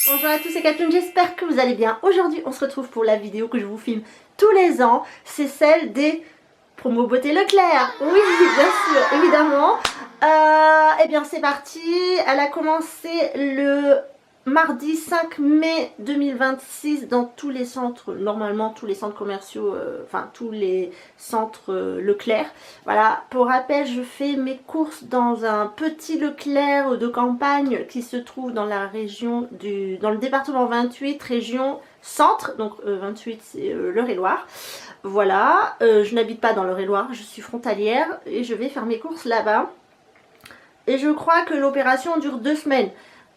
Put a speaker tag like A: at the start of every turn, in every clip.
A: Bonjour à tous, c'est Catherine, j'espère que vous allez bien. Aujourd'hui, on se retrouve pour la vidéo que je vous filme tous les ans. C'est celle des promos beauté Leclerc. Oui, bien sûr, évidemment. Eh bien, c'est parti. Elle a commencé le mardi 5 mai 2026 dans tous les centres, normalement tous les centres commerciaux, enfin tous les centres Leclerc. Voilà, pour rappel, je fais mes courses dans un petit Leclerc de campagne qui se trouve dans la région dans le département 28, région centre, donc 28 c'est l'Eure-et-Loir. Voilà, je n'habite pas dans l'Eure-et-Loir, je suis frontalière et je vais faire mes courses là-bas. Et je crois que l'opération dure 2 semaines.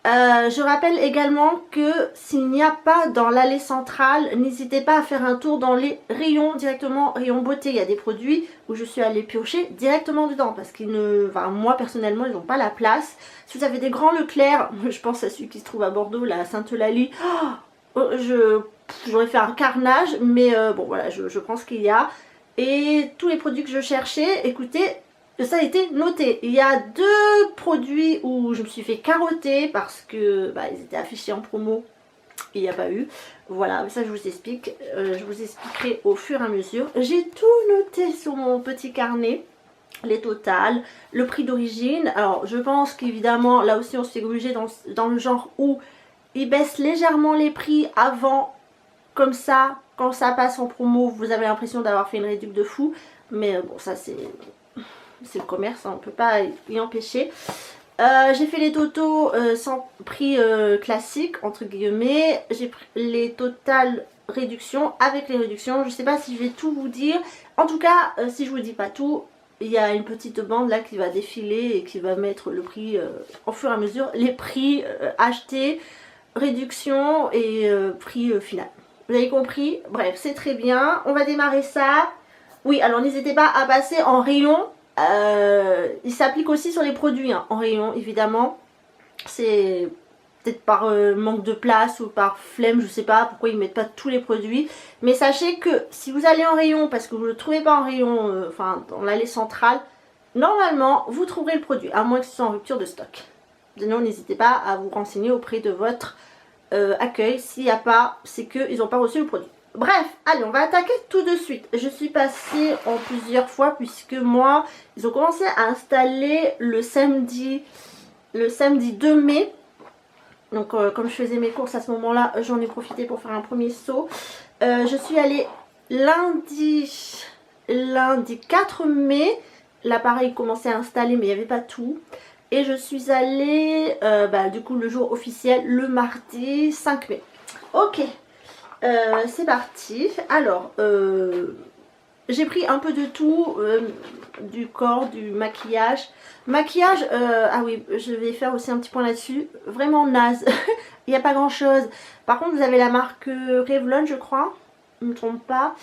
A: Je rappelle également que s'il n'y a pas dans l'allée centrale, n'hésitez pas à faire un tour dans les rayons, directement rayon beauté. Il y a des produits où je suis allée piocher directement dedans parce qu'ils ne, enfin moi personnellement ils n'ont pas la place. Si vous avez des grands Leclerc, je pense à celui qui se trouve à Bordeaux, la Sainte-Eulalie, j'aurais fait un carnage, mais bon voilà, je pense qu'il y a. Et tous les produits que je cherchais, écoutez, ça a été noté. Il y a 2 produits où je me suis fait carotter parce que ils étaient affichés en promo. Il n'y a pas eu. Voilà, ça je vous explique. Je vous expliquerai au fur et à mesure. J'ai tout noté sur mon petit carnet. Les totales, le prix d'origine. Alors je pense qu'évidemment là aussi on se fait gruger dans le genre où ils baissent légèrement les prix avant. Comme ça, quand ça passe en promo, vous avez l'impression d'avoir fait une réduction de fou. Mais bon, ça c'est le commerce, hein, on ne peut pas y empêcher. J'ai fait les totaux sans prix classique, entre guillemets. J'ai pris les totales réductions avec les réductions. Je ne sais pas si je vais tout vous dire. En tout cas, si je vous dis pas tout, il y a une petite bande là qui va défiler et qui va mettre le prix au fur et à mesure. Les prix achetés, réduction et prix final. Vous avez compris? Bref, c'est très bien. On va démarrer ça. Oui, alors n'hésitez pas à passer en rayon. Il s'applique aussi sur les produits, hein, en rayon évidemment. C'est peut-être par manque de place ou par flemme, je sais pas pourquoi ils mettent pas tous les produits. Mais sachez que si vous allez en rayon parce que vous ne le trouvez pas en rayon, enfin dans l'allée centrale, normalement vous trouverez le produit, à moins que ce soit en rupture de stock. Sinon n'hésitez pas à vous renseigner auprès de votre accueil. S'il n'y a pas, c'est qu'ils n'ont pas reçu le produit. Bref, allez, on va attaquer tout de suite. Je suis passée en plusieurs fois puisque moi, ils ont commencé à installer le samedi 2 mai. Donc comme je faisais mes courses à ce moment-là, j'en ai profité pour faire un premier saut. Je suis allée lundi 4 mai. L'appareil commençait à installer mais il n'y avait pas tout. Et je suis allée, du coup le jour officiel, le mardi 5 mai. Ok. C'est parti. Alors, j'ai pris un peu de tout, du corps, du maquillage. Maquillage, ah oui, je vais faire aussi un petit point là-dessus. Vraiment naze. Il n'y a pas grand-chose. Par contre, vous avez la marque Revlon, je crois. Je ne me trompe pas.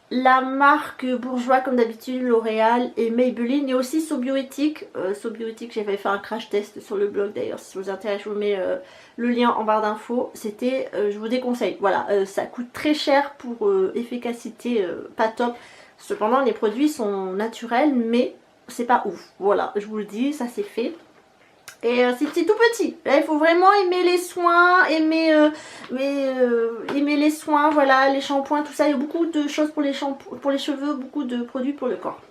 A: La marque Bourjois, comme d'habitude, L'Oréal et Maybelline. Et aussi Sobioéthique. Sobioéthique, j'avais fait un crash test sur le blog d'ailleurs. Si ça vous intéresse, je vous mets le lien en barre d'infos. C'était, je vous déconseille. Voilà, ça coûte très cher pour efficacité, pas top. Cependant, les produits sont naturels, mais c'est pas ouf. Voilà, je vous le dis, ça c'est fait. Et c'est tout petit. Là, il faut vraiment aimer les soins, aimer les soins, voilà, les shampoings, tout ça. Il y a beaucoup de choses pour les cheveux, beaucoup de produits pour le corps.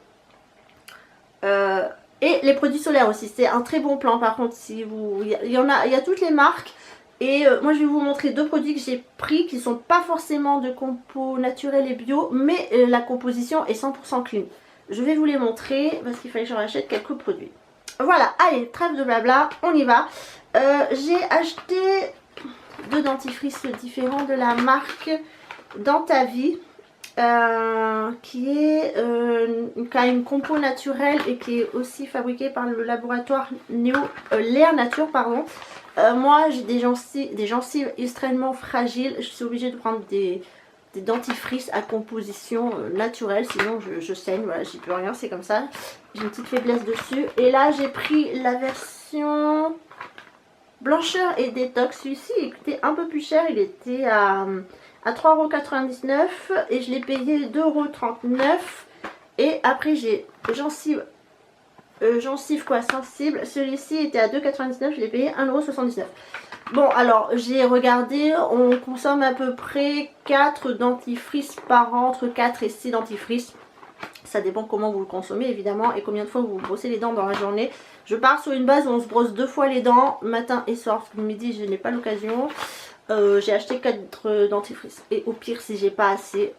A: Et les produits solaires aussi. C'est un très bon plan. Par contre, si vous, il y a toutes les marques. Et moi, je vais vous montrer 2 produits que j'ai pris qui ne sont pas forcément de compo naturel et bio, mais la composition est 100% clean. Je vais vous les montrer parce qu'il fallait que j'en achète quelques produits. Voilà, allez, trêve de blabla, on y va. J'ai acheté 2 dentifrices différents de la marque Dans ta vie, qui est une compo naturelle et qui est aussi fabriquée par le laboratoire Léa Nature, pardon. Moi, j'ai des gencives extrêmement fragiles. Je suis obligée de prendre des dentifrices à composition naturelle, sinon je saigne, voilà, j'y peux rien, c'est comme ça. J'ai une petite faiblesse dessus. Et là, j'ai pris la version blancheur et détox. Celui-ci, il coûtait un peu plus cher, il était à 3,99 € et je l'ai payé 2,39 €. Et après, j'ai gencives gencives quoi, sensible. Celui-ci était à 2,99, je l'ai payé 1,79 €. Bon, alors j'ai regardé, on consomme à peu près 4 dentifrices par an, entre 4 et 6 dentifrices. Ça dépend comment vous le consommez évidemment et combien de fois vous brossez les dents dans la journée. Je pars sur une base où on se brosse 2 fois les dents, matin et soir, parce que le midi je n'ai pas l'occasion. J'ai acheté 4 dentifrices et au pire si j'ai pas assez,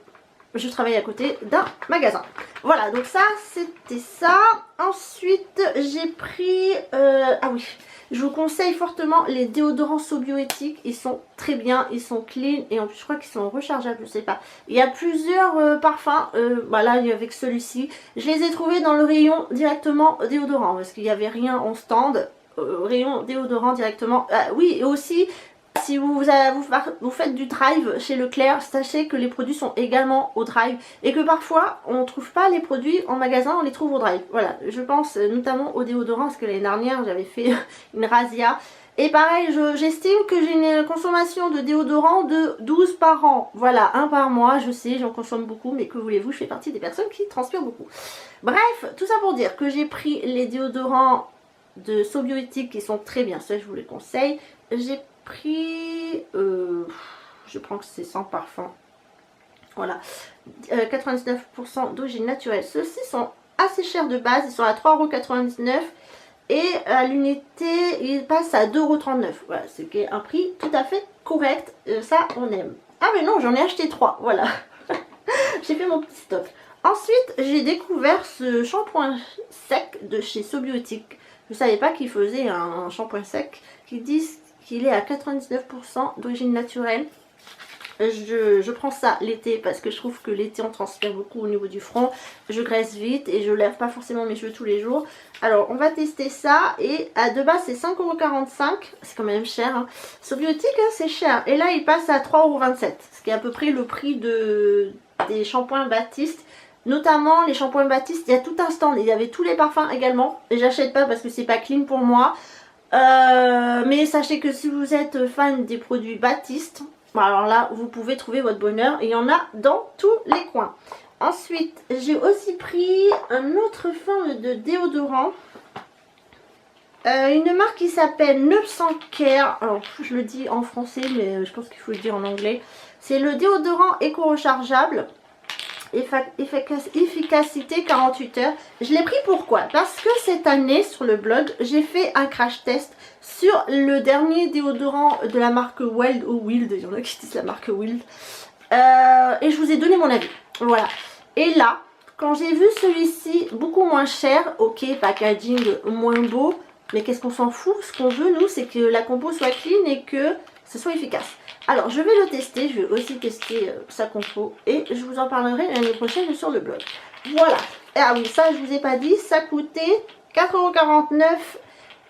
A: je travaille à côté d'un magasin. Voilà, donc ça c'était ça. Ensuite j'ai pris, ah oui, je vous conseille fortement les déodorants Sobioéthique. Ils sont très bien, ils sont clean et en plus je crois qu'ils sont rechargeables, je sais pas. Il y a plusieurs parfums, voilà, avec celui-ci. Je les ai trouvés dans le rayon directement déodorant parce qu'il n'y avait rien en stand. Rayon déodorant directement. Oui, et aussi si vous faites du drive chez Leclerc, sachez que les produits sont également au drive et que parfois on ne trouve pas les produits en magasin, on les trouve au drive. Voilà, je pense notamment au déodorant parce que l'année dernière j'avais fait une razzia. Et pareil, j'estime que j'ai une consommation de déodorant de 12 par an. Voilà, un par mois, je sais, j'en consomme beaucoup, mais que voulez-vous, je fais partie des personnes qui transpirent beaucoup. Bref, tout ça pour dire que j'ai pris les déodorants de Sobioéthique qui sont très bien, ça je vous les conseille. J'ai pris, je prends que c'est sans parfum, voilà, 99% d'origine naturelle. Ceux-ci sont assez chers de base, ils sont à 3,99 € et à l'unité ils passent à 2,39 €. Voilà, ce qui est un prix tout à fait correct, ça on aime. Ah mais non, j'en ai acheté 3, voilà. J'ai fait mon petit stock. Ensuite j'ai découvert ce shampoing sec de chez Sobioéthique. Je ne savais pas qu'ils faisaient un shampoing sec, qui disent qu'il est à 99% d'origine naturelle. Je prends ça l'été parce que je trouve que l'été on transpire beaucoup au niveau du front. Je graisse vite et je lève pas forcément mes cheveux tous les jours. Alors on va tester ça et à de base c'est 5,45 €. C'est quand même cher. Hein. Sobioéthique hein, c'est cher. Et là il passe à 3,27 €. Ce qui est à peu près le prix des shampoings Baptiste. Notamment les shampoings Baptiste, il y a tout un stand. Il y avait tous les parfums également. Et j'achète pas parce que c'est pas clean pour moi. Mais sachez que si vous êtes fan des produits Baptiste, alors là vous pouvez trouver votre bonheur. Il y en a dans tous les coins. Ensuite j'ai aussi pris un autre forme de déodorant. Une marque qui s'appelle 900 Care. Alors je le dis en français mais je pense qu'il faut le dire en anglais. C'est le déodorant éco-rechargeable. Efficacité 48 heures. Je l'ai pris pourquoi? Parce que cette année sur le blog j'ai fait un crash test sur le dernier déodorant de la marque Wild ou Wild, il y en a qui disent la marque Wild, et je vous ai donné mon avis. Voilà, et là quand j'ai vu celui-ci beaucoup moins cher, ok packaging moins beau, mais qu'est-ce qu'on s'en fout? Ce qu'on veut nous c'est que la compo soit clean et que ce soit efficace. Alors je vais le tester, je vais aussi tester sa compo et je vous en parlerai l'année prochaine sur le blog. Voilà, ah oui ça je vous ai pas dit, ça coûtait 4,49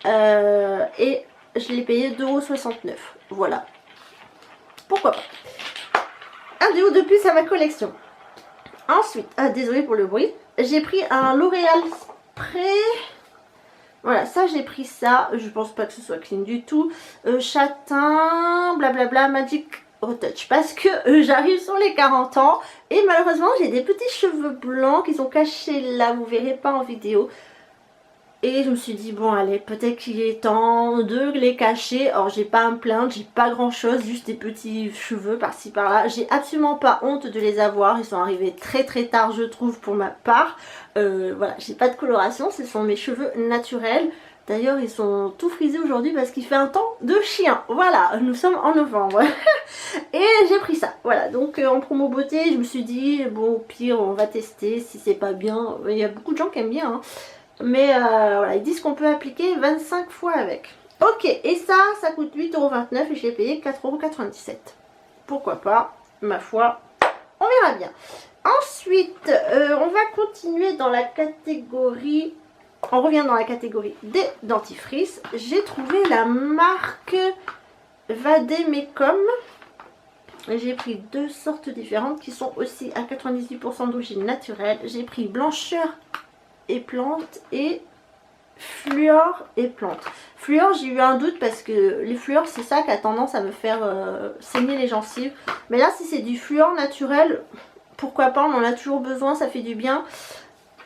A: € et je l'ai payé 2,69 €. Voilà, pourquoi pas. Un déo de plus à ma collection. Ensuite, désolé pour le bruit, j'ai pris un L'Oréal Spray. Voilà, ça j'ai pris ça, je pense pas que ce soit clean du tout. Châtain, blablabla, Magic Retouch. Parce que j'arrive sur les 40 ans et malheureusement j'ai des petits cheveux blancs qui sont cachés là, vous verrez pas en vidéo. Et je me suis dit bon allez, peut-être qu'il est temps de les cacher. Alors j'ai pas à me plaindre, j'ai pas grand chose, juste des petits cheveux par-ci par-là. J'ai absolument pas honte de les avoir, ils sont arrivés très très tard je trouve pour ma part. Voilà, j'ai pas de coloration, ce sont mes cheveux naturels. D'ailleurs ils sont tout frisés aujourd'hui parce qu'il fait un temps de chien. Voilà, nous sommes en novembre. Et j'ai pris ça, voilà, donc en promo beauté je me suis dit bon au pire on va tester, si c'est pas bien, il y a beaucoup de gens qui aiment bien hein. Mais voilà, ils disent qu'on peut appliquer 25 fois avec. Ok, et ça coûte 8,29 € et je l'ai payé 4,97 €. Pourquoi pas, ma foi, on verra bien. Ensuite, on va continuer dans la catégorie, on revient dans la catégorie des dentifrices. J'ai trouvé la marque Vademecum. J'ai pris deux sortes différentes qui sont aussi à 98% d'origine naturelle. J'ai pris blancheur et plante et fluor et plante. Fluor j'ai eu un doute parce que les fluors c'est ça qui a tendance à me faire saigner les gencives. Mais là si c'est du fluor naturel, pourquoi pas, on en a toujours besoin, ça fait du bien.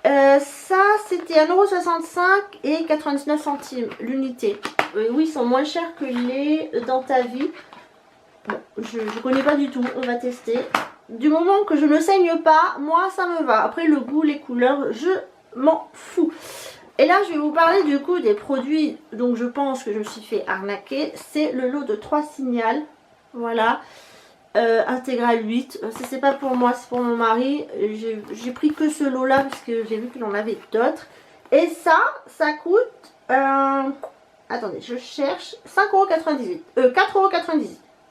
A: Ça, c'était 1,65 € et 99 centimes l'unité. Oui, ils sont moins chers que les dans ta vie. Bon, je ne connais pas du tout, on va tester. Du moment que je ne saigne pas, moi ça me va. Après le goût, les couleurs, je m'en fous. Et là je vais vous parler du coup des produits dont je pense que je me suis fait arnaquer. C'est le lot de 3 signals. Voilà. Intégral 8. Ça c'est pas pour moi, c'est pour mon mari. J'ai pris que ce lot là parce que j'ai vu qu'il en avait d'autres. Et ça coûte... attendez, je cherche 5,98 €. 4,98 €.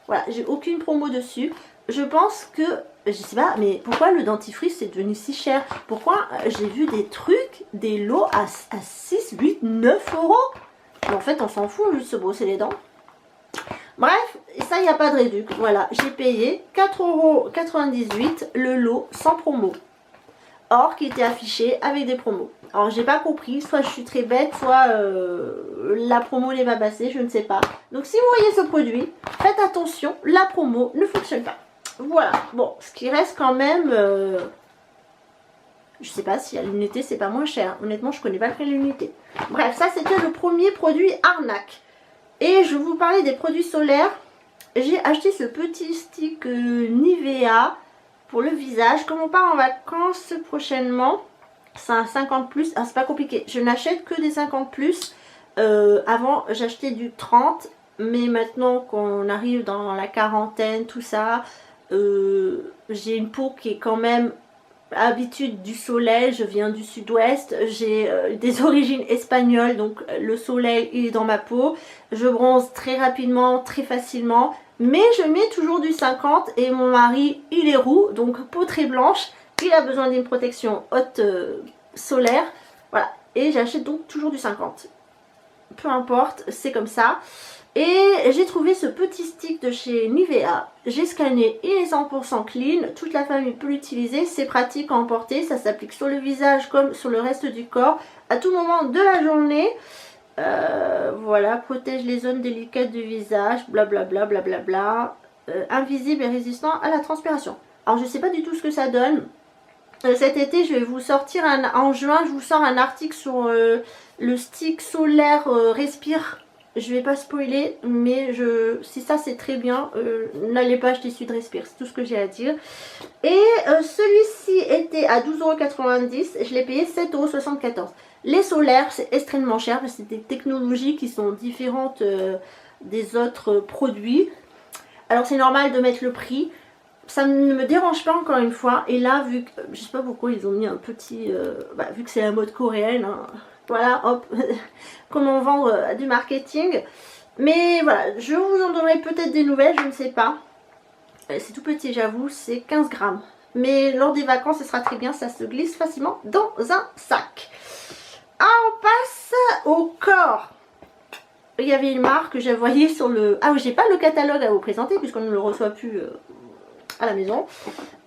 A: Voilà, j'ai aucune promo dessus. Je pense que, je sais pas, mais pourquoi le dentifrice c'est devenu si cher? Pourquoi j'ai vu des trucs, des lots à 6, 8, 9 €? Mais en fait, on s'en fout, juste se brosser les dents. Bref, ça, il n'y a pas de réduc. Voilà, j'ai payé 4,98 € le lot sans promo. Or, qui était affiché avec des promos. Alors, j'ai pas compris. Soit je suis très bête, soit la promo n'est pas passée, je ne sais pas. Donc, si vous voyez ce produit, faites attention, la promo ne fonctionne pas. Voilà. Bon, ce qui reste quand même... je sais pas si à l'unité, c'est pas moins cher. Honnêtement, je connais pas le prix de l'unité. Bref, ça, c'était le premier produit arnaque. Et je vais vous parler des produits solaires. J'ai acheté ce petit stick Nivea pour le visage. Comme on part en vacances prochainement, c'est un 50+. Ah, c'est pas compliqué. Je n'achète que des 50+. Avant, j'achetais du 30. Mais maintenant qu'on arrive dans la quarantaine, tout ça, j'ai une peau qui est quand même habitude du soleil. Je viens du sud-ouest, j'ai des origines espagnoles, donc le soleil il est dans ma peau. Je bronze très rapidement, très facilement, mais je mets toujours du 50 et mon mari il est roux, donc peau très blanche, il a besoin d'une protection haute solaire, voilà, et j'achète donc toujours du 50. Peu importe, c'est comme ça. Et j'ai trouvé ce petit stick de chez Nivea. J'ai scanné, il est 100% clean. Toute la famille peut l'utiliser. C'est pratique à emporter. Ça s'applique sur le visage comme sur le reste du corps. À tout moment de la journée. Voilà, protège les zones délicates du visage. Blablabla, blablabla. Invisible et résistant à la transpiration. Alors je ne sais pas du tout ce que ça donne. Cet été, je vais vous sortir en juin, je vous sors un article sur le stick solaire Respire. Je vais pas spoiler, mais si ça c'est très bien, n'allez pas acheter celui de Respire, c'est tout ce que j'ai à dire. Et celui-ci était à 12,90 €, je l'ai payé 7,74 €. Les solaires, c'est extrêmement cher, parce que c'est des technologies qui sont différentes des autres produits. Alors c'est normal de mettre le prix. Ça ne me dérange pas encore une fois. Et là, vu que je sais pas pourquoi ils ont mis un petit... vu que c'est la mode coréenne, hein, voilà, hop, comment vendre du marketing. Mais voilà, je vous en donnerai peut-être des nouvelles, je ne sais pas. C'est tout petit, j'avoue, c'est 15 grammes. Mais lors des vacances, ce sera très bien, ça se glisse facilement dans un sac. Ah, on passe au corps. Il y avait une marque que j'avais voyée sur le... Ah oui, j'ai pas le catalogue à vous présenter puisqu'on ne le reçoit plus à la maison.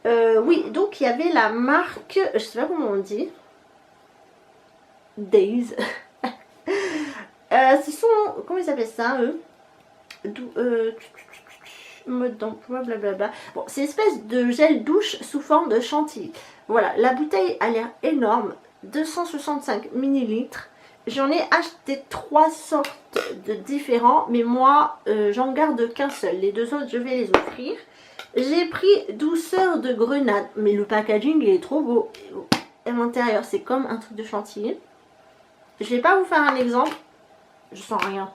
A: Oui, donc il y avait la marque, je sais pas comment on dit. Days. Ce sont, comment ils appellent ça eux, mode d'emploi, blablabla. Bon, c'est une espèce de gel douche sous forme de chantilly. Voilà, la bouteille a l'air énorme, 265 ml. J'en ai acheté 3 sortes de différents, mais moi j'en garde qu'un seul. Les 2 autres je vais les offrir. J'ai pris douceur de grenade, mais le packaging il est trop beau. À l'intérieur c'est comme un truc de chantilly. Je vais pas vous faire un exemple, je sens rien,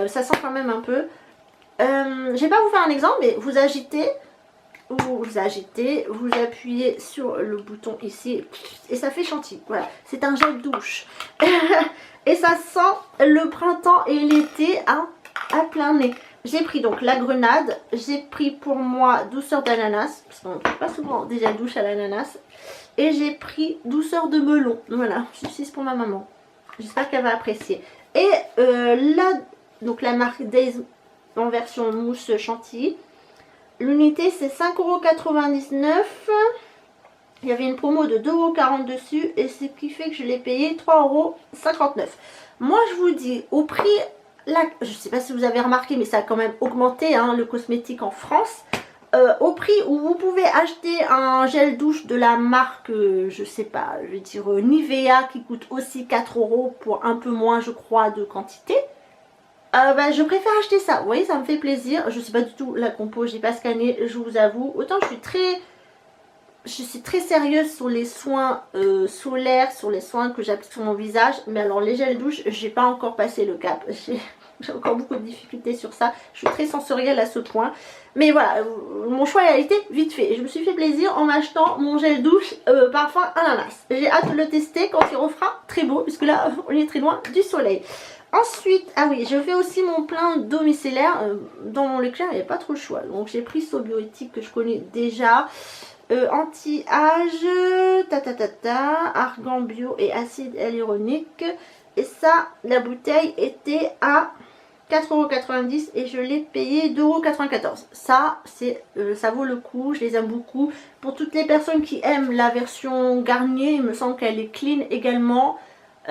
A: ça sent quand même un peu. Je vais pas vous faire un exemple, mais vous agitez, vous appuyez sur le bouton ici et ça fait chantilly. Voilà, c'est un gel douche. Et ça sent le printemps et l'été à plein nez. J'ai pris donc la grenade, j'ai pris pour moi douceur d'ananas, parce qu'on ne trouve pas souvent des gels douche à l'ananas. Et j'ai pris douceur de melon, voilà, ceci c'est pour ma maman. J'espère qu'elle va apprécier. Et donc la marque Days en version mousse chantilly. L'unité c'est 5,99 €. Il y avait une promo de 2,40 € dessus. Et ce qui fait que je l'ai payé 3,59 €. Moi je vous dis, au prix, là, je ne sais pas si vous avez remarqué, mais ça a quand même augmenté hein, le cosmétique en France. au prix où vous pouvez acheter un gel douche de la marque, je sais pas, je vais dire Nivea, qui coûte aussi 4 € pour un peu moins, je crois, de quantité. Bah, je préfère acheter ça, vous voyez, ça me fait plaisir. Je sais pas du tout la compo, j'ai pas scanné, je vous avoue. Autant je suis très sérieuse sur les soins solaires, sur les soins que j'applique sur mon visage. Mais alors les gels douche, j'ai pas encore passé le cap. J'ai encore beaucoup de difficultés sur ça. Je suis très sensorielle à ce point. Mais voilà, mon choix a été vite fait. Je me suis fait plaisir en m'achetant mon gel douche parfum ananas. J'ai hâte de le tester quand il refera très beau, puisque là on est très loin du soleil. Ensuite, ah oui, je fais aussi mon plein d'eau micellaire. Dans mon Leclerc, il n'y avait pas trop le choix. Donc j'ai pris Sobioéthique que je connais déjà. Anti-âge, argan bio et acide hyaluronique. Et ça, la bouteille était à 4,90 € et je l'ai payé 2,94 €. Ça, ça vaut le coup, je les aime beaucoup. Pour toutes les personnes qui aiment la version Garnier, il me semble qu'elle est clean également.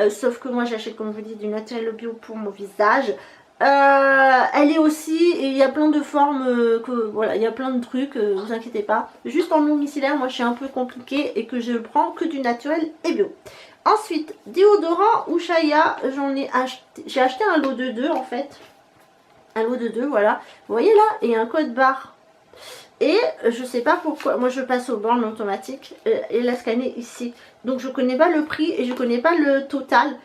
A: Sauf que moi j'achète, comme je vous dis, du naturel bio pour mon visage. Elle est aussi, et il y a plein de formes, voilà, il y a plein de trucs, vous inquiétez pas. Juste en eau micellaire, moi je suis un peu compliquée et que je prends que du naturel et bio. Ensuite, déodorant Ushuaïa, j'ai acheté un lot de 2 en fait. Un lot de 2, voilà. Vous voyez là, il y a un code barre. Et je sais pas pourquoi, moi je passe aux bornes automatiques et la scanner ici. Donc je connais pas le prix et je connais pas le total.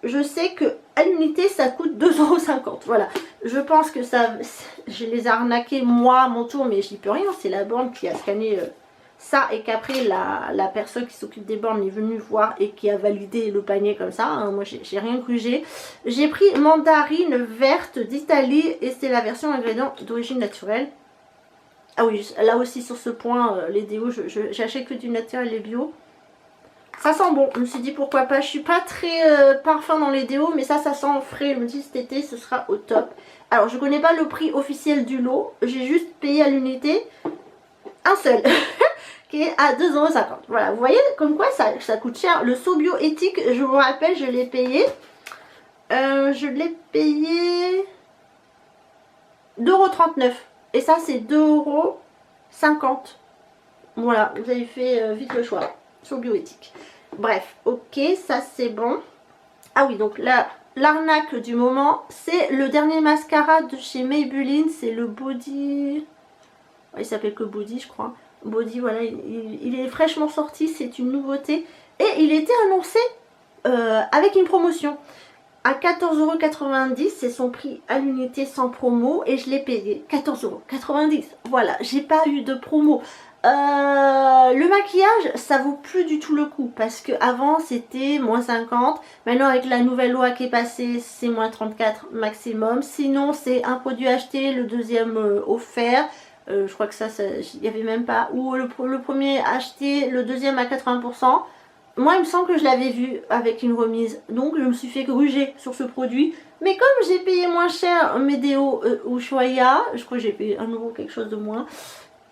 A: Je sais que à l'unité ça coûte 2,50 €. Voilà. Je pense que ça, je les ai arnaqués moi à mon tour, mais j'y peux rien. C'est la borne qui a scanné ça et qu'après la personne qui s'occupe des bornes est venue voir et qui a validé le panier comme ça. Hein. Moi j'ai rien grugé. J'ai pris mandarine verte d'Italie et c'est la version ingrédients d'origine naturelle. Ah oui, là aussi sur ce point, les déos, j'achète que du naturel et bio. Ça sent bon, je me suis dit pourquoi pas. Je suis pas très parfum dans les déos, mais ça sent frais. Je me dis cet été ce sera au top. Alors je connais pas le prix officiel du lot, j'ai juste payé à l'unité un seul qui est à 2,50 €. Voilà, vous voyez comme quoi ça coûte cher. Le Sobioéthique, je vous rappelle, je l'ai payé. Je l'ai payé 2,39 €. Et ça c'est 2,50 €. Voilà, vous avez fait vite le choix. Sobioéthique. Bref, ok, ça c'est bon. Ah oui, donc là, l'arnaque du moment, c'est le dernier mascara de chez Maybelline. C'est le Body... Il s'appelle que Body, je crois. Body, voilà, il est fraîchement sorti. C'est une nouveauté. Et il était annoncé avec une promotion. À 14,90 €, c'est son prix à l'unité sans promo et je l'ai payé 14,90 €. Voilà, j'ai pas eu de promo. Le maquillage, ça vaut plus du tout le coup parce que avant c'était moins 50. Maintenant avec la nouvelle loi qui est passée, c'est moins 34 maximum. Sinon c'est un produit acheté, le deuxième offert. Je crois que ça, il n'y avait même pas. Ou le premier acheté, le deuxième à 80%. Moi, il me semble que je l'avais vu avec une remise. Donc, je me suis fait gruger sur ce produit. Mais comme j'ai payé moins cher mes déos Ushuaïa, je crois que j'ai payé 1 € quelque chose de moins.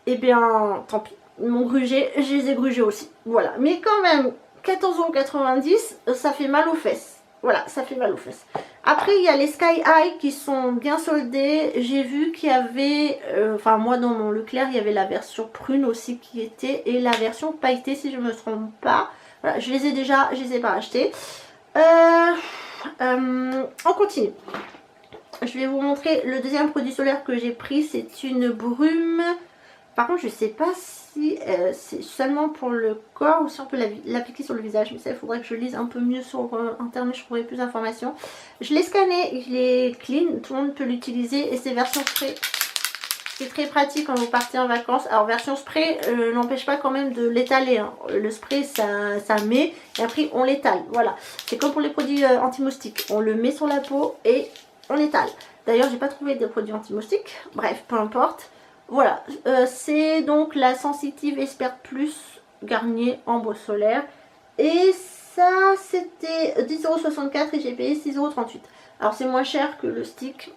A: Et bien, tant pis. Ils m'ont grugé, je les ai grugés aussi. Voilà. Mais quand même, 14,90 €, ça fait mal aux fesses. Voilà, ça fait mal aux fesses. Après, il y a les Sky High qui sont bien soldés. J'ai vu qu'il y avait, enfin moi dans mon Leclerc, il y avait la version prune aussi qui était. Et la version pailletée si je ne me trompe pas. Voilà, je les ai déjà, je les ai pas achetés. On continue. Je vais vous montrer le deuxième produit solaire que j'ai pris. C'est une brume. Par contre, je sais pas si c'est seulement pour le corps ou si on peut l'appliquer sur le visage. Mais ça, il faudrait que je lise un peu mieux sur internet. Je trouverai plus d'informations. Je l'ai scanné, il est clean. Tout le monde peut l'utiliser et c'est version spray. C'est très pratique quand vous partez en vacances. Alors version spray n'empêche pas quand même de l'étaler. Hein. Le spray ça met et après on l'étale. Voilà. C'est comme pour les produits anti-moustiques. On le met sur la peau et on l'étale. D'ailleurs j'ai pas trouvé de produits anti-moustiques. Bref, peu importe. Voilà. C'est donc la Sensitive Expert Plus Garnier Ambre Solaire. Et ça c'était 10,64 € et j'ai payé 6,38 €. Alors c'est moins cher que le stick.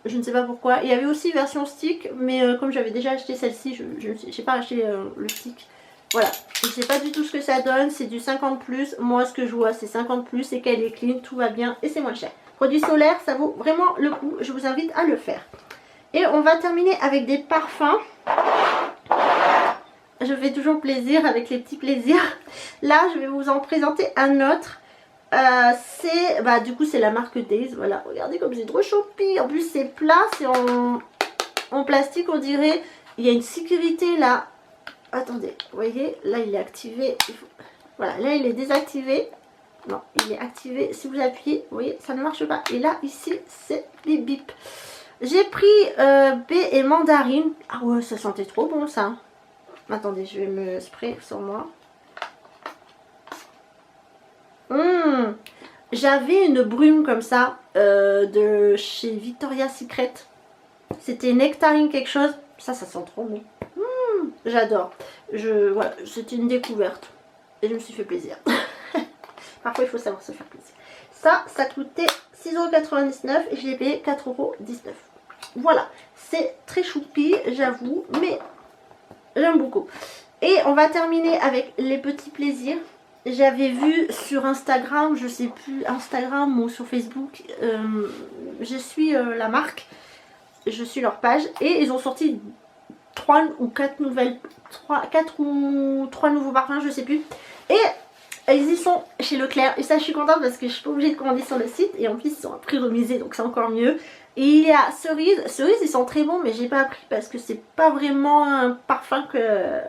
A: Je ne sais pas pourquoi. Il y avait aussi version stick, mais comme j'avais déjà acheté celle-ci, je n'ai pas acheté le stick. Voilà. Je ne sais pas du tout ce que ça donne. C'est du 50+. Moi, ce que je vois, c'est 50+. Et qu'elle est clean, tout va bien et c'est moins cher. Produit solaire, ça vaut vraiment le coup. Je vous invite à le faire. Et on va terminer avec des parfums. je fais toujours plaisir avec les petits plaisirs. Là, je vais vous en présenter un autre. C'est, bah du coup, c'est la marque Days. Voilà, regardez comme c'est trop choupi. En plus, c'est plat, c'est en plastique, on dirait. Il y a une sécurité là. Attendez, vous voyez, là, il est activé. Voilà, là, il est désactivé. Non, il est activé. Si vous appuyez, vous voyez, ça ne marche pas. Et là, ici, c'est bip bip. J'ai pris baie et mandarine. Ah ouais, ça sentait trop bon ça. Attendez, je vais me sprayer sur moi. J'avais une brume comme ça de chez Victoria's Secret. C'était nectarine quelque chose. Ça sent trop bon. J'adore. Voilà, c'était une découverte. Et je me suis fait plaisir. Parfois, il faut savoir se faire plaisir. Ça coûtait 6,99 € et je l'ai payé 4,19 €. Voilà, c'est très choupi, j'avoue, mais j'aime beaucoup. Et on va terminer avec les petits plaisirs. J'avais vu sur Instagram, je sais plus, Instagram ou sur Facebook, je suis la marque, je suis leur page et ils ont sorti 3 ou 4 nouvelles, 4 ou 3 nouveaux parfums, je sais plus. Et ils y sont chez Leclerc et ça je suis contente parce que je suis pas obligée de commander sur le site et en plus ils sont à prix remisé donc c'est encore mieux. Et il y a cerise, ils sont très bons mais j'ai pas pris parce que c'est pas vraiment un parfum que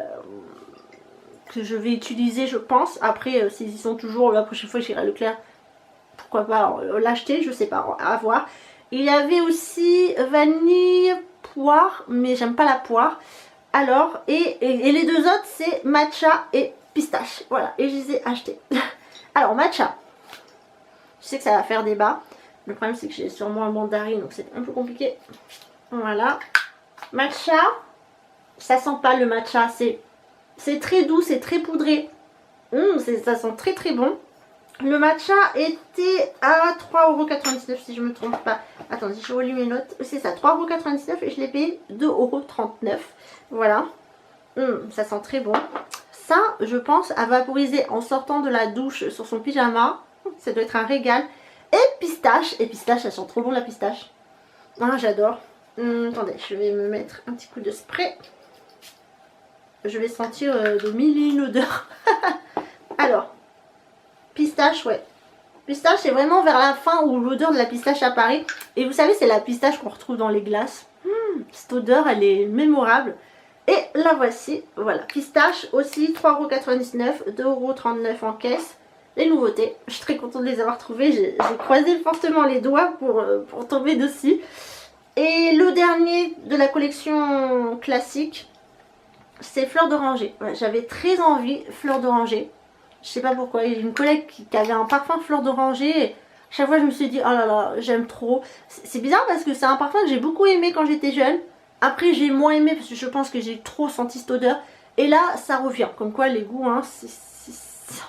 A: je vais utiliser je pense. Après s'ils y sont toujours, la prochaine fois j'irai à Leclerc, pourquoi pas l'acheter, je sais pas, à voir. Il y avait aussi vanille, poire, mais j'aime pas la poire. Alors, et les deux autres c'est matcha et pistache. Voilà, et je les ai achetés. Alors, matcha. Je sais que ça va faire débat. Le problème, c'est que j'ai sur moi un mandarine, donc c'est un peu compliqué. Voilà. Matcha. Ça sent pas le matcha. C'est très doux, c'est très poudré. Ça sent très très bon. Le matcha était à 3,99 € si je me trompe pas. Attendez, je relis mes notes. C'est ça, 3,99 € et je l'ai payé 2,39 €. Voilà. Ça sent très bon. Ça, je pense, à vaporiser en sortant de la douche sur son pyjama. Ça doit être un régal. Et pistache. Et pistache, ça sent trop bon la pistache. Ah, j'adore. Attendez, je vais me mettre un petit coup de spray. Je vais sentir de mille et une odeurs. Alors, pistache, ouais. Pistache, c'est vraiment vers la fin où l'odeur de la pistache apparaît. Et vous savez, c'est la pistache qu'on retrouve dans les glaces. Cette odeur, elle est mémorable. Et la voici, voilà, pistache aussi, 3,99 €, 2,39 € en caisse. Les nouveautés, je suis très contente de les avoir trouvées, j'ai croisé fortement les doigts pour tomber dessus. Et le dernier de la collection classique, c'est fleur d'oranger. Ouais, j'avais très envie, fleur d'oranger. Je sais pas pourquoi, il y a une collègue qui avait un parfum fleur d'oranger. Chaque fois je me suis dit, oh là là, j'aime trop. C'est bizarre parce que c'est un parfum que j'ai beaucoup aimé quand j'étais jeune. Après j'ai moins aimé parce que je pense que j'ai trop senti cette odeur. Et là ça revient, comme quoi les goûts, hein,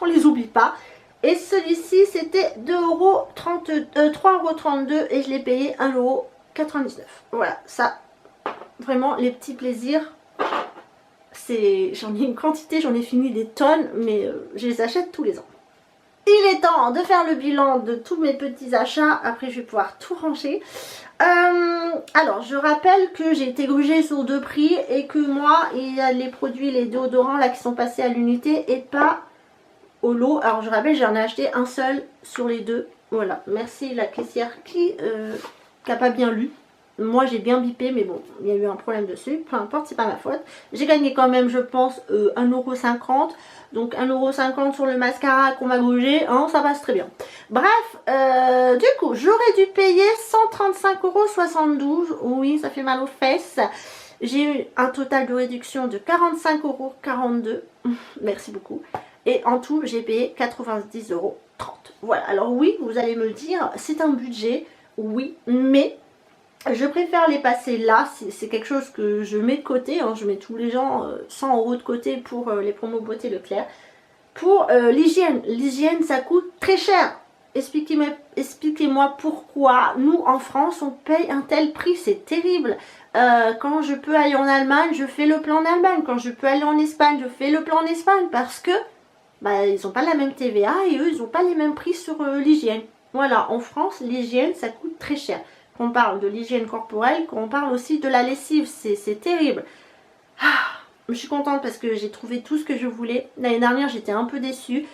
A: on les oublie pas. Et celui-ci c'était 3,32 € et je l'ai payé 1,99 €. Voilà, ça, vraiment les petits plaisirs. J'en ai une quantité, j'en ai fini des tonnes, mais je les achète tous les ans. Il est temps de faire le bilan de tous mes petits achats. Après, je vais pouvoir tout ranger. Alors, je rappelle que j'ai été grugée sur 2 prix et que moi, il y a les produits, les déodorants là qui sont passés à l'unité et pas au lot. Alors, je rappelle, j'en ai acheté un seul sur les 2. Voilà, merci la caissière qui n'a pas bien lu. Moi j'ai bien bipé mais bon il y a eu un problème dessus, peu importe, c'est pas ma faute. J'ai gagné quand même je pense 1,50 €. Donc 1,50 € sur le mascara qu'on m'a grugé, hein, ça passe très bien. Bref, du coup j'aurais dû payer 135,72 €. Oui, ça fait mal aux fesses. J'ai eu un total de réduction de 45,42 €. Merci beaucoup. Et en tout j'ai payé 90,30 €. Voilà, alors oui, vous allez me dire, c'est un budget, oui, mais je préfère les passer là, c'est quelque chose que je mets de côté, hein, je mets tous les gens 100 € de côté pour les promos beauté Leclerc. Pour l'hygiène, l'hygiène ça coûte très cher. Expliquez-moi pourquoi nous en France on paye un tel prix, c'est terrible. Quand je peux aller en Allemagne, je fais le plan en Allemagne. Quand je peux aller en Espagne, je fais le plan en Espagne parce que bah, ils n'ont pas la même TVA et eux ils n'ont pas les mêmes prix sur l'hygiène. Voilà, en France l'hygiène ça coûte très cher. On parle de l'hygiène corporelle, qu'on parle aussi de la lessive, c'est terrible. Je suis contente parce que j'ai trouvé tout ce que je voulais. L'année dernière j'étais un peu déçue.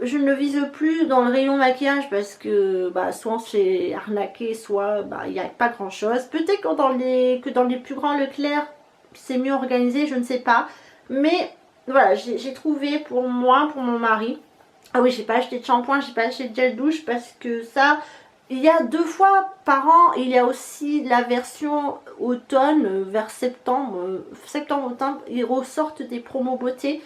A: Je ne le vise plus dans le rayon maquillage parce que soit c'est arnaqué, soit il n'y a pas grand chose. Peut-être que dans les plus grands Leclerc c'est mieux organisé, je ne sais pas. Mais voilà, j'ai trouvé pour moi, pour mon mari. Ah oui, j'ai pas acheté de shampoing, j'ai pas acheté de gel douche parce que ça, il y a 2 fois par an. Il y a aussi la version automne, vers septembre, septembre-automne, ils ressortent des promos beauté.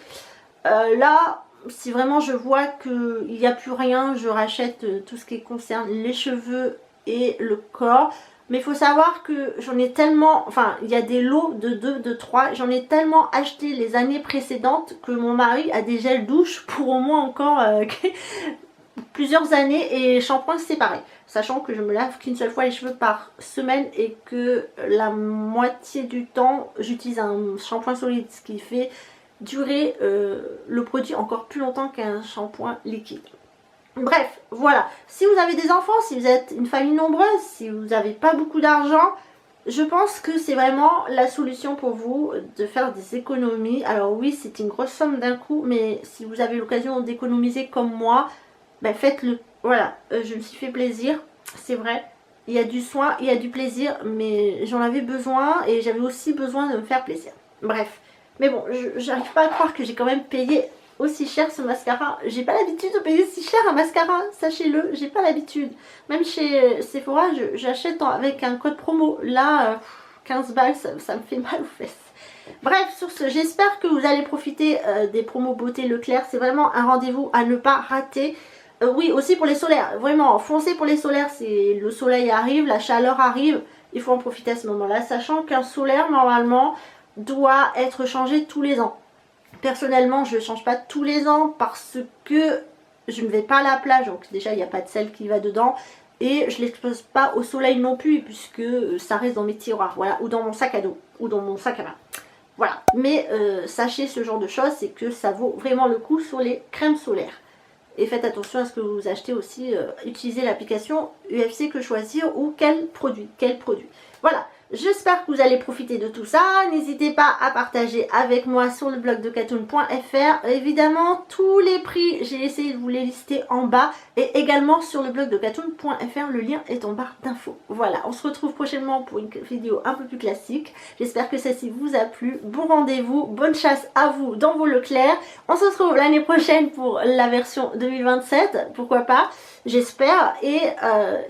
A: Là, si vraiment je vois qu'il n'y a plus rien, je rachète tout ce qui concerne les cheveux et le corps. Mais il faut savoir que j'en ai tellement, enfin il y a des lots de 2, de 3, j'en ai tellement acheté les années précédentes que mon mari a des gels douche pour au moins encore plusieurs années et shampoing séparés. Sachant que je me lave qu'une seule fois les cheveux par semaine et que la moitié du temps j'utilise un shampoing solide, ce qui fait durer le produit encore plus longtemps qu'un shampoing liquide. Bref, voilà. Si vous avez des enfants, si vous êtes une famille nombreuse, si vous n'avez pas beaucoup d'argent, je pense que c'est vraiment la solution pour vous de faire des économies. Alors oui, c'est une grosse somme d'un coup, mais si vous avez l'occasion d'économiser comme moi, faites-le. Voilà, je me suis fait plaisir, c'est vrai. Il y a du soin, il y a du plaisir, mais j'en avais besoin et j'avais aussi besoin de me faire plaisir. Bref, mais bon, j'arrive pas à croire que j'ai quand même payé aussi cher ce mascara. J'ai pas l'habitude de payer si cher un mascara, sachez-le, j'ai pas l'habitude. Même chez Sephora, j'achète avec un code promo. Là, 15 balles, ça me fait mal aux fesses. Bref, sur ce, j'espère que vous allez profiter des promos beauté Leclerc. C'est vraiment un rendez-vous à ne pas rater. Oui, aussi pour les solaires, vraiment, foncez pour les solaires. Le soleil arrive, la chaleur arrive, il faut en profiter à ce moment-là. Sachant qu'un solaire, normalement, doit être changé tous les ans. Personnellement, je ne change pas tous les ans parce que je ne vais pas à la plage. Donc déjà, il n'y a pas de sel qui va dedans. Et je ne l'expose pas au soleil non plus puisque ça reste dans mes tiroirs. Voilà, ou dans mon sac à dos. Ou dans mon sac à main. Voilà. Mais sachez ce genre de choses, c'est que ça vaut vraiment le coup sur les crèmes solaires. Et faites attention à ce que vous achetez aussi. Utilisez l'application UFC Que Choisir ou quel produit. Voilà. J'espère que vous allez profiter de tout ça. N'hésitez pas à partager avec moi sur le blog de Katoon.fr. Évidemment, tous les prix, j'ai essayé de vous les lister en bas. Et également sur le blog de Katoon.fr, le lien est en barre d'infos. Voilà, on se retrouve prochainement pour une vidéo un peu plus classique. J'espère que celle-ci vous a plu. Bon rendez-vous, bonne chasse à vous dans vos Leclerc. On se retrouve l'année prochaine pour la version 2027, pourquoi pas, j'espère. Et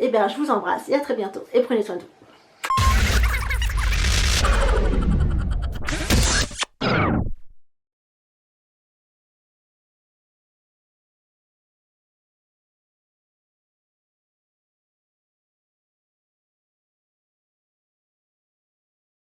A: je vous embrasse et à très bientôt. Et prenez soin de vous.